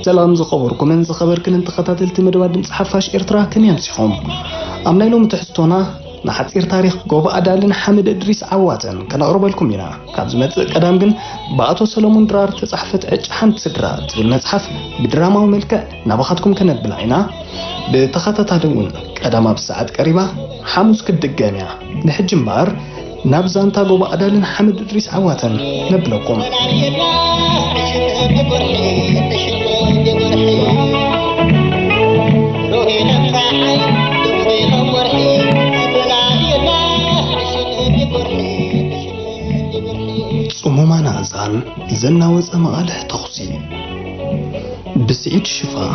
سلام زخبركم من زخبركن انت خطاتلت مدبات دمص حفاش إرترا كميان سيخوم أمنا لهم تحستونا نحصير تاريخ قوب أدالن حمد إدريس عواتن كان أقرب لكم هنا كابزمت قدام جن بقاتو سلمون درار تصحفت حنت سدرات بالمصحف بدراما وملكة نبختكم كنبلعينا بتخطط دون قدام بساعات قريبة حموس كدقاميا نحج مبار نابزانتا قوب أدالن حمد إدريس عواتن نبلوكم صموما نازان زنا وزما على تخصي بسعيد شفا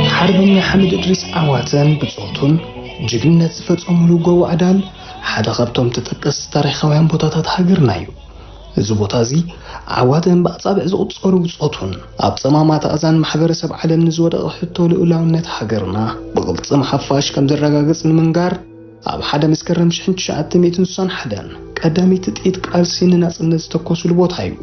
حربني حمد إدريس عواتن بصوتون جبنة فتقوملو جو عدال حدا غبتهم تتقس تاريخوين بوتاتات هاجرنايو زبوتازي عواتن بأصابع زقصرو بصوتون أبصمامات أزان محبرسب على النزود أحطو لأولاونات هاجرنا بغلط محفاش كم زرقاقص المنقار أب حدا مسكرم شحنت شعات ميتن سان حدان قدامي تتقيت قالسين ناس الناس تقوسو لبوتايو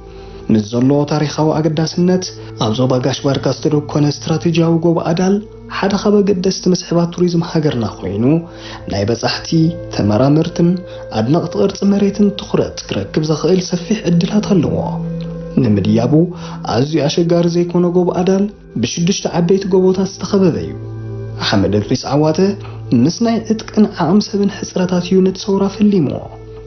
نزلو تاريخو أقداسنت أبزو باقاش باركاسترو كون استراتيجياو قوب أدال حدا خبا قدست مسحبات توريزم هاجرنا خوينو ناي بصحتي تمرامرتن أدنقط قرص مريتن تخرت كركب زخيل سفيح عدلات هلوه نمديابو أزي أشقار زي كونو قوب أدال بشدشت عبيت قوبوتات استخببيو حمد إدريس عواته مسناي اتقن عام سبن حسراتات يونت صورة في الليمو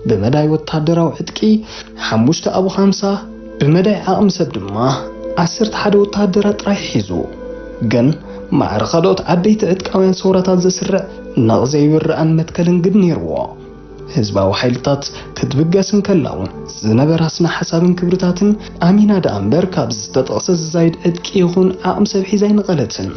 بمداي وتحدراو عتقي حموشت أبو خمسة بمداي عام سبدما عسرت حدا وتحدرات رايح يزو جن مع رخدوت عبيت عتقاوين صورتات زسرع نغزي ورقان متكلن قد نيروا هزباو حيلتات كتبقاسن كلاون زنبر هسنا حسابن كبرتاتن أمينا دا أمبر كابز تتغسز زايد عتقي يخون عام سبحي زين غلتن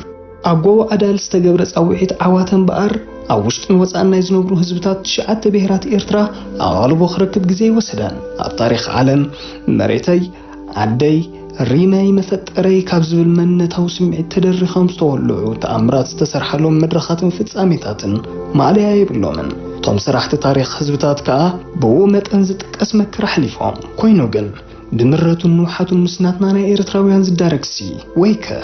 أقوى أدال استقبرت أوحيت عواتن بقر أوشتن وصعنا يزنبرو هزبتات شعات بهرات إرترا أغالبو خركب جزي وسدان التاريخ عالم مريتي عدي ريماي مفتري كابز بالمنة توسمع التدري خمس طولعو تأمرات تسرحلهم مدرخات فتساميتاتن ما عليها يبلومن توم سرحت تاريخ هزبتات كا بومت انزتك اسمك رحليفهم كوينو جن بمرة نوحة مسناتنا نا إرتراويان زداركسي ويكا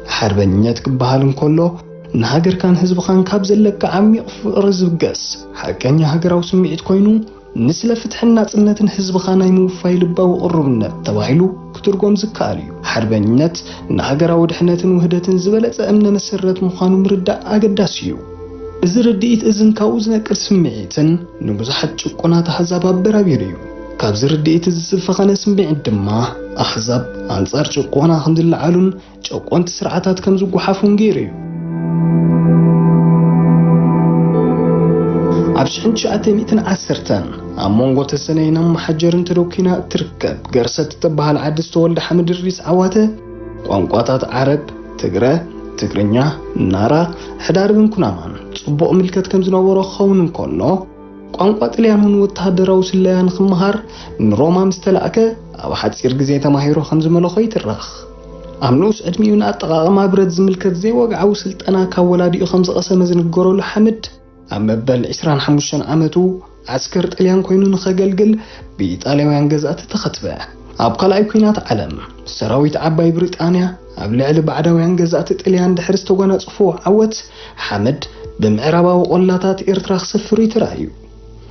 حربنيات كبهالن كله نهاجر كان هزب خان كابز لك عميق رزب قس حكاني هاجراو سمعت كوينو نسل فتحنا صنتن هزب خان يموفاي لباو قربنا تبايلو كترقوم زكاليو حربنيات نهاجراو دحنتن وهدتن زبلت امنا مسرت مخانو مردا اقداسيو ازرديت ازن كاوزنا كرسمعيتن نبزحت ጭቆናት አሕዛብ አበራቢርዩ ካብ ዝርድኢት ዝስፈኸነ ስምዒት ድማ አሕዛብ አንጻር ጭቆና ክንድልዓሉን ጨቆንቲ ስርዓታት ከም ዝጓሓፉን ገይሩ ኣብ 1910 ኣብ ሞንጎ ተሰነይና መሓጀርን ተዶኪና ትርከብ ገርሰት ተባሃል ዓዲ ዝተወልደ ሓመድ ኢድሪስ ዓዋተ ቋንቋታት ዓረብ ትግረ ትግርኛ ናራ ሕዳርብን ኩናማን ጽቡቕ ምልከት ከም ዝነበሮ ኸውን እንከሎ ቋንቋ ጣልያንን ወተሃደራዊ ስለያን ክመሃር ንሮማ ምስተላእከ ኣብ ሓጺር ግዜ ተማሂሩ ከም ዝመለኾ ይትረኽ ኣምኖስ ዕድሚውን ኣጠቓቕማ ብረት ዝምልከት ዘይወግዓዊ ስልጠና ካብ ወላዲኡ ከም ዝቐሰመ ዝንገረሉ ሓመድ ኣብ መበል 25 ዓመቱ ዓስከር ጣልያን ኮይኑ ንኸገልግል ብኢጣልያውያን ገዛእቲ ተኸትበ ኣብ ካልኣይ ኩናት ዓለም ሰራዊት ዓባይ ብሪጣንያ ኣብ ልዕሊ ባዕዳውያን ገዛእቲ ጣልያን ድሕሪ ዝተጎናጸፉ ዓወት ሓመድ ብምዕራባዊ ቆላታት ኤርትራ ክሰፍሩ ይተራእዩ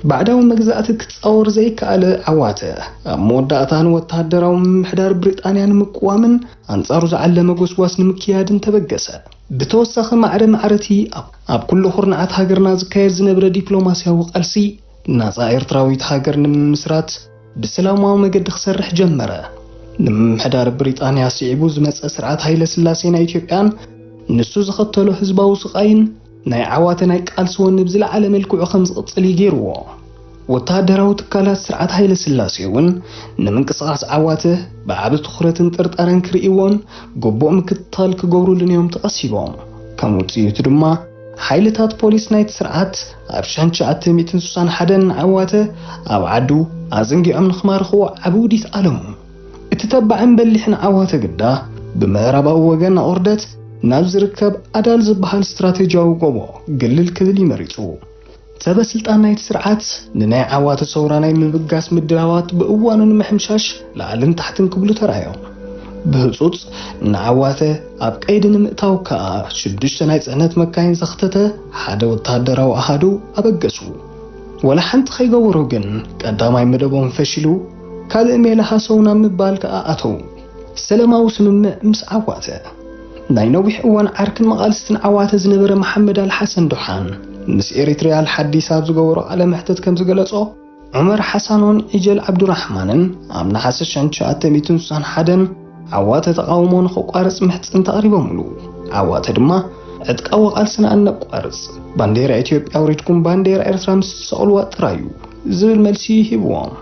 بعداو مجزأت كتصور زي كأل عواته مودعتان وتهدروا محدار بريطانيا مقوامن أنصارو زعلم جوسواس نمكياد تبجسه بتوسخ معرتي أب كل خرنعات هاجرنا زكاير زنبرة دبلوماسيا وقلسي ناس إيرتراويت هاجر مسرات بسلام ومجد خسرح جمرة محدار بريطانيا سيعبوز مس أسرعات هاي لسلاسينا إثيوبيان نسو زخطلو حزباو سقاين ناي عواتنا يقالسون نبزل على ملكو خمس قصلي جيرو وتهدراو تكالات سرعات هاي لسلاسيون نمنقصاص عواته بعبد تخرتن طرطرن كريون قبو مكتال كغورو لنيوم تقسيبهم كموتيت دما حيلتات بوليس نايت سرعات ارشان شعات ميتن سوسان حدن عواته او عدو ازنجي امن خمارخو عبوديت علم اتتبعن بلحن عواته قدا ብምዕራባዊ ወገን ኣውርደት ናብ ዝርከብ ኣዳል ዝበሃል ስትራቴጂያዊ ጎቦ ግልል ክብል ይመሪጹ። ሰበስልጣን ናይቲ ስርዓት ንናይ ዓዋተ ሰውራ ናይ ምብጋስ ምድላዋት ብእዋኑ ንምሕምሻሽ ላዕልን ታሕትን ክብሉ ተራእዮም። ብህፁፅ ንዓዋተ ኣብ ቀይዲ ንምእታው ከዓ 6 ናይ ጽዕነት መካይን ዘኽተተ ሓደ ወታደራዊ ኣሃዱ ኣበገሱ። ወላ ሓንቲ ከይገበሩ ግን ቀዳማይ መደቦም ፈሺሉ ካልእ ሜላ ሃሰውና ምባል ከዓ ኣተው። ሰላማዊ ስምምዕ ምስ ዓዋተ ናይ ነዊሕ እዋን ዓርክን መቓልስትን ዓዋተ ዝነበረ መሐመድ አልሐሰን ዱሓን ምስ ኤሪትሪያ ሓዲስ ኣብ ዝገበሮ ቃለ መሕተት ከም ዝገለጾ ዑመር ሐሳኖን ኢጀል ዓብዱራሕማንን ኣብ ነሓሰ 1961 ዓዋተ ተቃውሞ ንኸቋርጽ ምሕጽን ተቐሪቦምሉ። ዓዋተ ድማ ዕጥቃዊ ቃልስና እነቋርጽ ባንዴራ ኢትዮጵያ አውሪድኩም ባንዴራ ኤርትራ ምስ ተሰቕልዋ ጥራዩ ዝብል መልሲ ሂብዎም።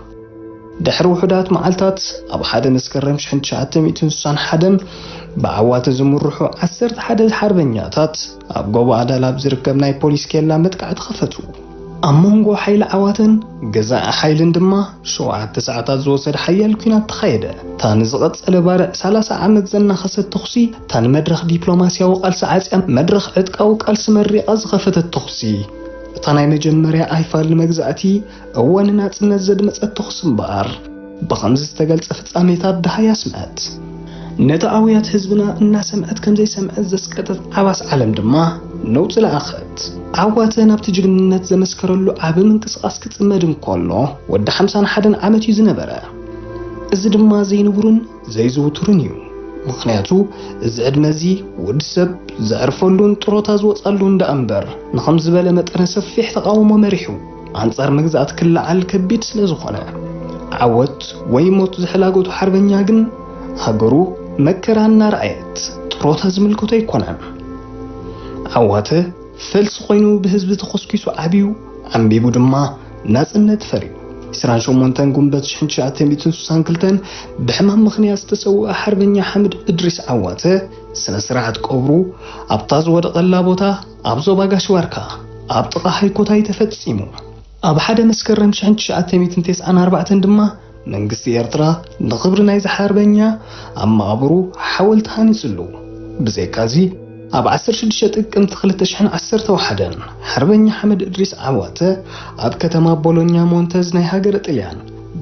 ድሕሪ ውሕዳት መዓልታት ኣብ 1 መስከረም 1961 ብዓዋተ ዝምርሑ 11 ሓርበኛታት ኣብ ጎቦ ኣዳል ኣብ ዝርከብ ናይ ፖሊስ ኬላ መጥቃዕቲ ኸፈቱ። ኣብ መንጎ ሓይሊ ዓዋተን ገዛኢ ሓይልን ድማ 7 ሰዓታት ዝወሰደ ሓያል ኩናት ተኻየደ። እታ ንዝቐጸለ ባርዕ 30 ዓመት ዘናኸሰት ተኹሲ እታ ንመድረኽ ዲፕሎማስያዊ ቃልሲ ዓጽያ መድረኽ ዕጥቃዊ ቃልሲ መሪቓ ዝኸፈተት ተኹሲ እታ ናይ መጀመርያ ኣይፋል መግዛእቲ እወን ናጽነት ዘድመጸት ተኹሲ እምበኣር ብኸምዚ ዝተገልጸ ፍጻሜታት ድሃ ያስምዐት። ነቲ ኣውያት ህዝብና እናሰምዐት ከምዘይሰምዐት ዘስቀጠት ዓባስ ዓለም ድማ ነውፅ ለኣኸት። ዓዋተ ናብቲ ጅግንነት ዘመስከረሉ ዓብ ምንቅስቓስ ክጽመድ እንከሎ ወዲ 51 ዓመት እዩ ዝነበረ። እዚ ድማ ዘይንቡርን ዘይዝውትርን እዩ። ምክንያቱ እዚ ዕድመ እዚ ወዲ ሰብ ዘዕርፈሉን ጥሮታ ዝወፃሉ እንዳ እምበር ንኸም ዝበለ መጠነ ሰፊሕ ተቃውሞ መሪሑ ኣንጻር መግዛእቲ ክለዓል ከቢድ ስለ ዝኾነ ዓወት ወይ ሞት ዝሕላገቱ ሓርበኛ ግን ሃገሩ መከራና ረኣየት ጥሮታ ዝምልክቶ ኣይኮነን። ዓዋተ ፈልሲ ኮይኑ ብህዝቢ ተኸስኪሱ ዓብዩ ዓንቢቡ ድማ ናጽነት ፈርዩ 28 ጉንበት 1962 ብሕማም ምኽንያት ዝተሰውአ ሓርበኛ ሐመድ እድሪስ ዓዋተ ስነ ስርዓት ቀብሩ ኣብታ ዝወደቐላ ቦታ ኣብ ዞባ ጋሽ ዋርካ ኣብ ጥቓ ሃይኮታይ ተፈጺሙ። ኣብ 1 መስከረም 1994 ድማ መንግስቲ ኤርትራ ንኽብሪ ናይ ሓርበኛ ኣብ መቓብሩ ሓወልቲ ሃኒጽሉ። ብዘይካዚ ኣብ 16 ጥቅምቲ 2011 ሓርበኛ ሐመድ እድሪስ ዓዋተ ኣብ ከተማ ቦሎኛ ሞንተዝ ናይ ሃገረ ጣልያን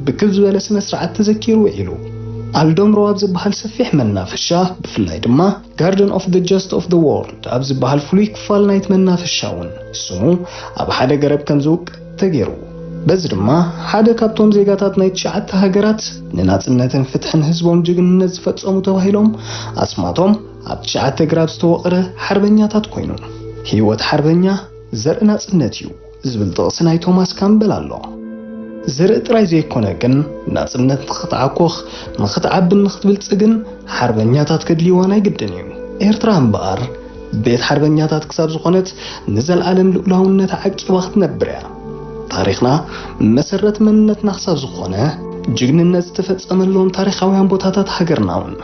ብክብ ዝበለ ስነ ስርዓት ተዘኪሩ ውዒሉ። ኣልዶምሮ ኣብ ዝበሃል ሰፊሕ መናፈሻ ብፍላይ ድማ ጋርደን ኦፍ ዘ ጀስት ኦፍ ዘ ወርልድ ኣብ ዝበሃል ፍሉይ ክፋል ናይቲ መናፈሻ እውን ስሙ ኣብ ሓደ ገረብ ከም ዝውቅጥ ተገይሩ። በዚ ድማ ሓደ ካብቶም ዜጋታት ናይ 9 ሃገራት ንናጽነትን ፍትሕን ህዝቦም ጅግንነት ዝፈጸሙ ተባሂሎም ኣስማቶም ኣብ 9 ግራብ ዝተወቕረ ሓርበኛታት ኮይኑ ህይወት ሓርበኛ ዘርኢ ናጽነት እዩ ዝብል ጥቕሲ ናይ ቶማስ ካምበል ኣሎ። ዘርኢ ጥራይ ዘይኮነ ግን ናጽነት ንኽትዓኮኽ ንኽትዓብን ንኽትብልጽግን ሓርበኛታት ከድልይዋን ኣይግድን እዩ። ኤርትራ እምበኣር ቤት ሓርበኛታት ክሳብ ዝኾነት ንዘለዓለም ልኡላውነት ዓቂባ ክትነብር እያ። ታሪኽና መሰረት መንነትና ክሳብ ዝኾነ ጅግንነት ዝተፈጸመሎም ታሪኻውያን ቦታታት ሃገርና እውን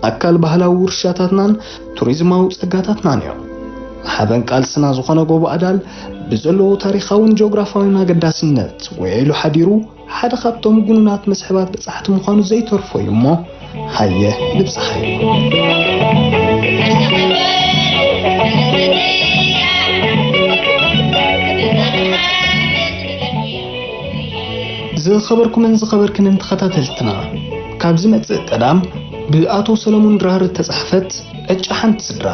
ኣካል ባህላዊ ውርሻታትናን ቱሪዝማዊ ጸጋታትናን እዮም። ሓበን ቃልስና ዝኾነ ጎቦ ኣዳል ብዘለዎ ታሪኻውን ጂኦግራፋውን ኣገዳስነት ውዒሉ ሓዲሩ ሓደ ካብቶም ጉኑናት መስሕባት በጻሕቲ ምዃኑ ዘይተርፎ እዩ እሞ ሃየ ልብፅሓዩ ዝኸበርኩምን ዝኸበርክንን ተኸታተልትና ካብዚ መጽእ ቀዳም ብኣቶ ሰለሞን ድራር ተጻሕፈት ዕጫ ሓንቲ ስድራ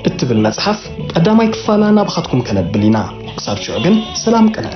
እትብል መጽሓፍ ቀዳማይ ክፋላ ናብኻትኩም ከነብል ኢና። ክሳብ ሽዑ ግን ሰላም ቅነ